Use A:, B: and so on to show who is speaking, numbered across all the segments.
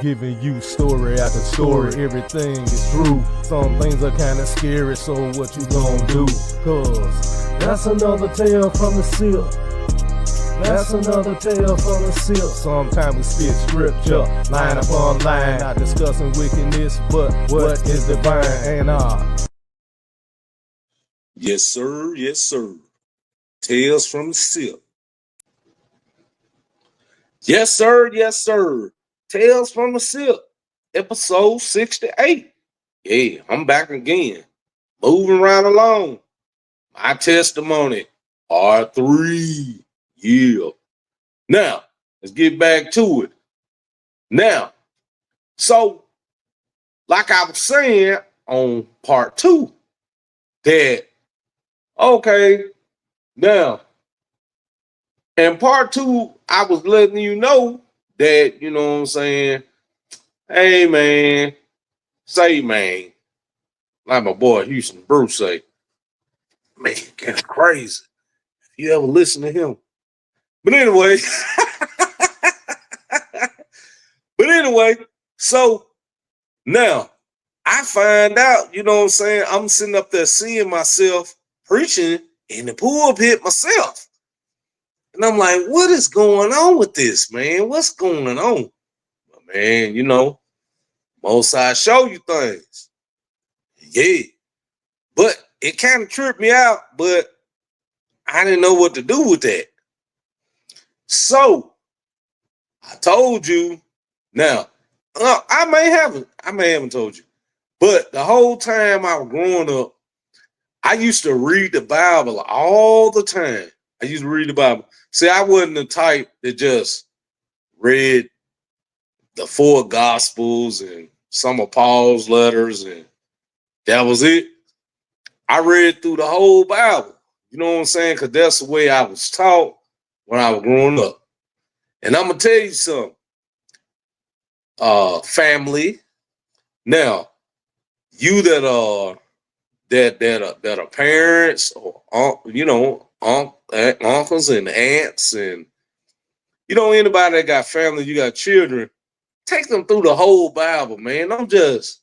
A: Giving you story after story, everything is true. Some things are kinda scary, so what you gonna do? Cause that's another tale from the Sipp. That's another tale from the Sipp. Sometimes we spit scripture, line upon line, not discussing wickedness, but what is divine. And
B: Yes, sir. Yes, sir. Tales from the Sipp. Yes, sir. Yes, sir. Tales from the Sipp. Episode 68. Yeah, I'm back again. Moving right along. My testimony, R3. Yeah. Now, let's get back to it. Now, so, like I was saying on part two, that, okay, now, in part two, I was letting you know that, you know what I'm saying, hey man, say man, like my boy Houston Bruce say, man, that's crazy. You ever listen to him? But anyway, but anyway, so now I find out, you know what I'm saying, I'm sitting up there seeing myself preaching in the pulpit myself. And I'm like, what is going on with this, man? What's going on? Man, you know, most I show you things. Yeah. But it kind of tripped me out, but I didn't know what to do with that. So I told you. Now, I may haven't told you, but the whole time I was growing up, I used to read the Bible all the time. I used to read the Bible. See, I wasn't the type that just read the four Gospels and some of Paul's letters, and that was it. I read through the whole Bible. You know what I'm saying? Because that's the way I was taught when I was growing up. And I'm gonna tell you something, family. Now, you that are parents or uncles and aunts, and anybody that got family, you got children. Take them through the whole Bible, man. Don't just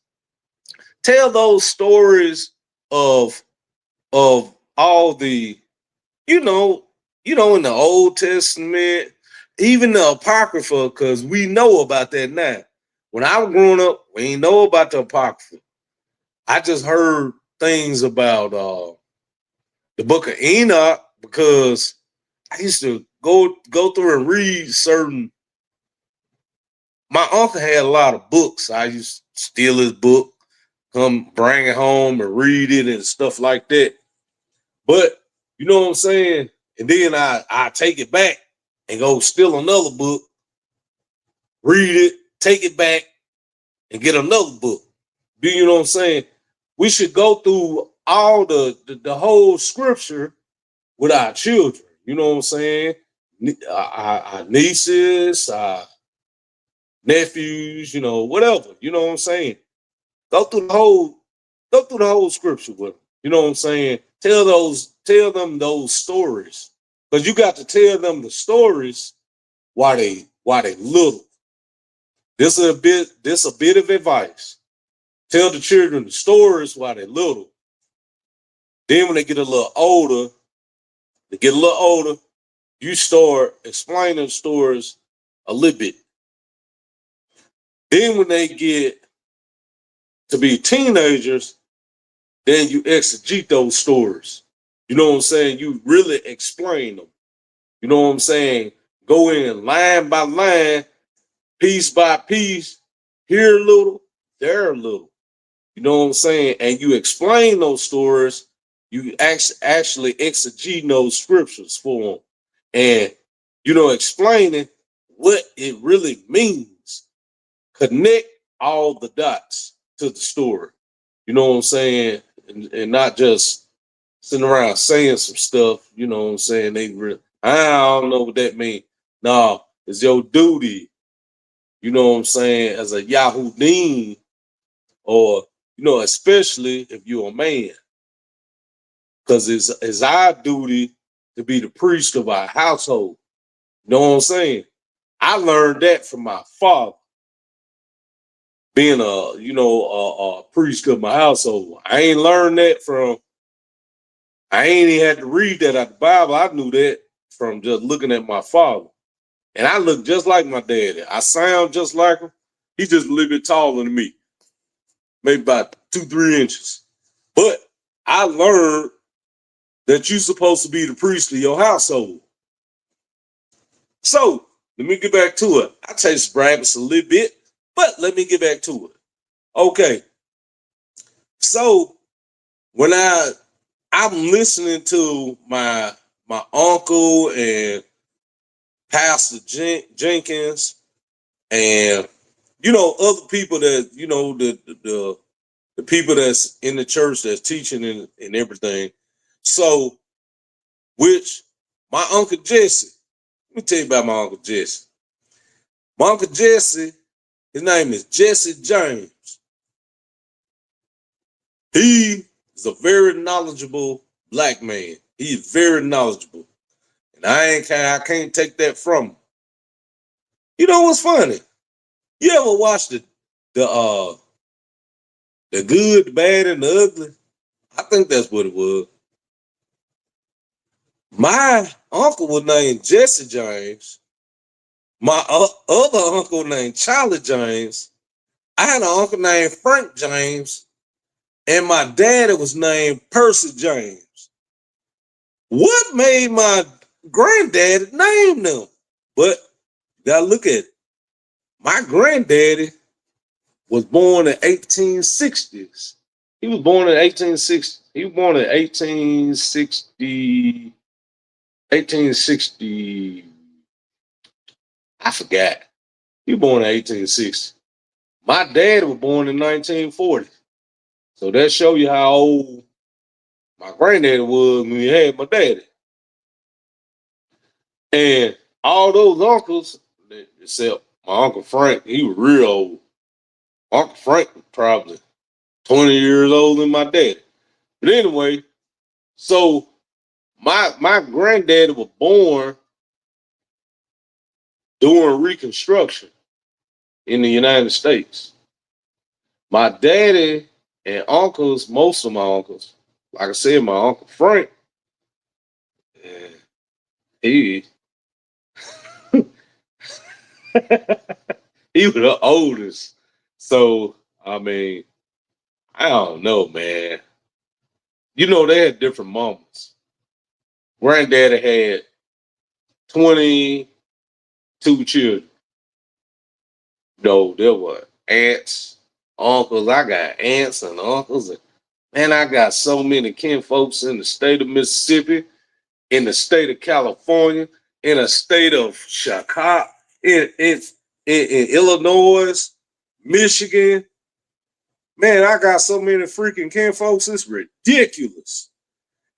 B: tell those stories of all the you know, in the Old Testament, even the Apocrypha, because we know about that now. When I was growing up, we ain't know about the Apocrypha. I just heard things about the book of Enoch because I used to go through and read certain. My uncle had a lot of books. I used to steal his book, come bring it home and read it and stuff like that. But you know what I'm saying? And then I take it back and go steal another book, read it, take it back, and get another book. Do you know what I'm saying? We should go through all the whole scripture with our children. You know what I'm saying? Our nieces, our nephews, whatever. You know what I'm saying? Go through the whole, go through the whole scripture with them. You know what I'm saying? Tell them those stories. Because you got to tell them the stories while they little. This a bit of advice. Tell the children the stories while they're little. Then when they get a little older, you start explaining stories a little bit. Then when they get to be teenagers, then you exegete those stories. You know what I'm saying? You really explain them. You know what I'm saying? Go in line by line, piece by piece, here a little, there a little. You know what I'm saying? And you explain those stories. You actually exegete those scriptures for them. And, explaining what it really means. Connect all the dots to the story. You know what I'm saying? And not just sitting around saying some stuff, you know what I'm saying? I don't know what that means. No, it's your duty, you know what I'm saying, as a Yahoo Dean, or, especially if you're a man. Because it's our duty to be the priest of our household. You know what I'm saying? I learned that from my father. being a priest of my household. I ain't learned that from. I ain't even had to read that out the Bible. I knew that from just looking at my father. And I look just like my daddy. I sound just like him. He's just a little bit taller than me, maybe about 2, 3 inches. But I learned that you're supposed to be the priest of your household. So let me get back to it. I taste rabbits a little bit, but let me get back to it. Okay. So when I'm listening to my uncle and Pastor Jenkins and other people that the people that's in the church that's teaching and everything. So which my Uncle Jesse, let me tell you about my Uncle Jesse. My Uncle Jesse, his name is Jesse James. He is a very knowledgeable black man. He is very knowledgeable. And I can't take that from him. You know what's funny? You ever watch the the good, the bad, and the ugly? I think that's what it was. My uncle was named Jesse James. My other uncle named Charlie James. I had an uncle named Frank James, and my daddy was named Percy James. What made my granddaddy name them? But you gotta look at it. My granddaddy was born in 1860s. He was born in 1860. He was born in 1860. I forgot. He was born in 1860. My dad was born in 1940. So that show you how old my granddaddy was when he had my daddy. And all those uncles, except my Uncle Frank, he was real old. Uncle Frank was probably 20 years older than my daddy. But anyway, so my granddaddy was born during Reconstruction in the United States. My daddy and uncles, most of my uncles, like I said, my Uncle Frank, eh, he he was the oldest. So I mean, I don't know, man. They had different mamas. Granddaddy had 22 children. No, there were aunts, uncles. I got aunts and uncles. And man, I got so many kin folks in the state of Mississippi, in the state of California, in the state of Chicago, in Illinois, Michigan. Man, I got so many freaking kin folks, it's ridiculous.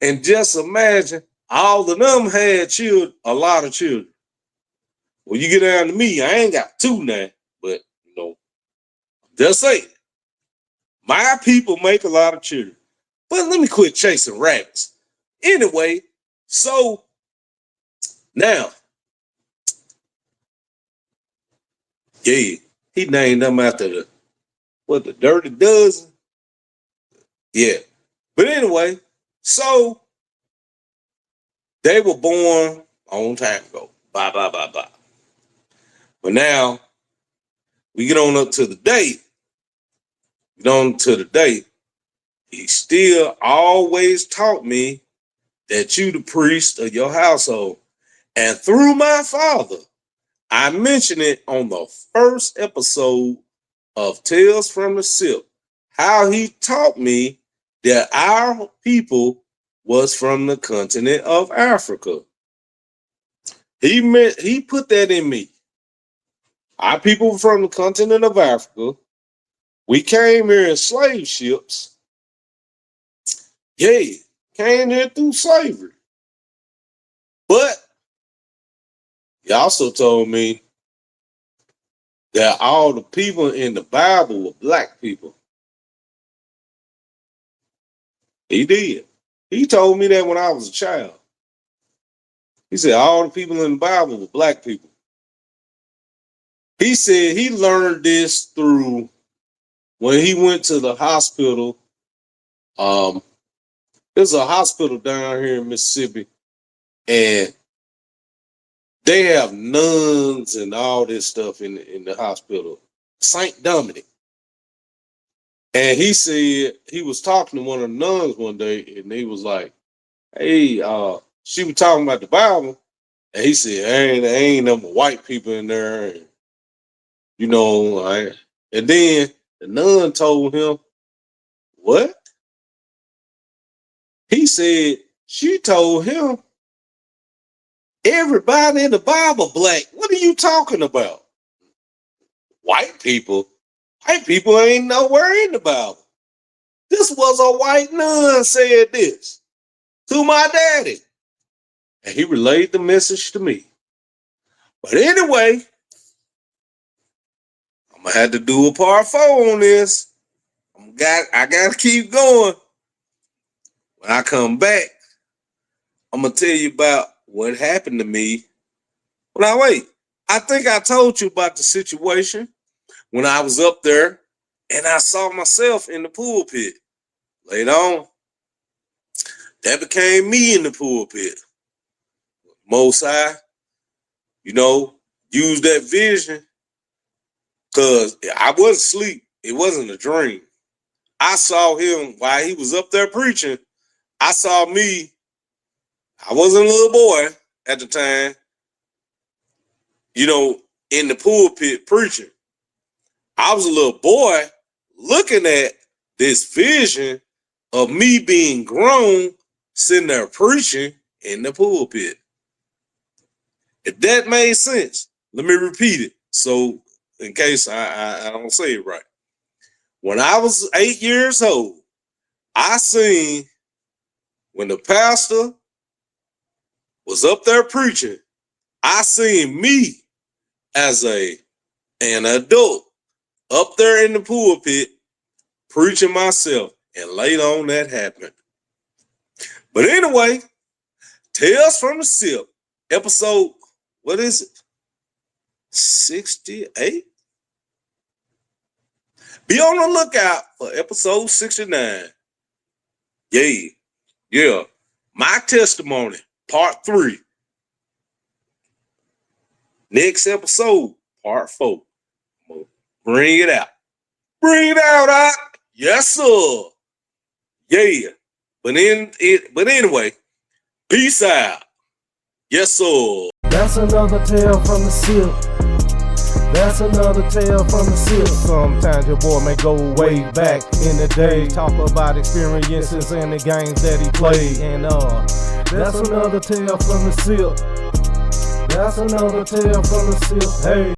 B: And just imagine all of them had children, a lot of children. When you get down to me, I ain't got two now, but just saying, my people make a lot of children. But let me quit chasing rabbits. Anyway, so now, yeah, he named them after the Dirty Dozen? Yeah. But anyway, so they were born a long time ago. Bye, bye, bye, bye. But now we get on up to the day. Get on to the day. He still always taught me that you the priest of your household. And through my father, I mentioned it on the first episode of Tales from the Sipp, how he taught me that our people was from the continent of Africa. He put that in me. Our people from the continent of Africa. We came here in slave ships. Yeah, came here through slavery. But he also told me that all the people in the Bible were black people. He did. He told me that when I was a child. He said all the people in the Bible were black people. He said he learned this through when he went to the hospital, there's a hospital down here in Mississippi, and they have nuns and all this stuff in the hospital. St. Dominic. And he said he was talking to one of the nuns one day, and he was like, hey, she was talking about the Bible, and he said, there ain't no white people in there. And, you know, and then the nun told him, what? He said, she told him, everybody in the Bible black. What are you talking about? White people? White people ain't nowhere in the Bible. This was a white nun said this to my daddy. And he relayed the message to me. But anyway, I'm going to have to do a part 4 on this. I got to keep going. When I come back, I'm going to tell you about what happened to me. Now, wait. I think I told you about the situation when I was up there and I saw myself in the pulpit. Later on, that became me in the pulpit. Most High, you know, use that vision, because I wasn't asleep. It wasn't a dream. I saw him while he was up there preaching. I saw me. I wasn't a little boy at the time, you know, in the pulpit preaching. I was a little boy looking at this vision of me being grown, sitting there preaching in the pulpit. If that made sense, let me repeat it. So in case I don't say it right. When I was 8 years old, I seen when the pastor was up there preaching, I seen me as an adult up there in the pulpit preaching myself, and later on that happened. But anyway, Tales from the Sipp, episode, what is it? 68? Be on the lookout for episode 69. Yeah. My testimony, part 3. Next episode, part 4. Bring it out. Bring it out, Doc. Yes, sir. Yeah. But anyway, peace out. Yes, sir.
A: That's another tale from the Sipp. That's another tale from the Sipp. Sometimes your boy may go way back in the day, talk about experiences and the games that he played. And that's another tale from the Sipp. That's another tale from the Sipp. Hey.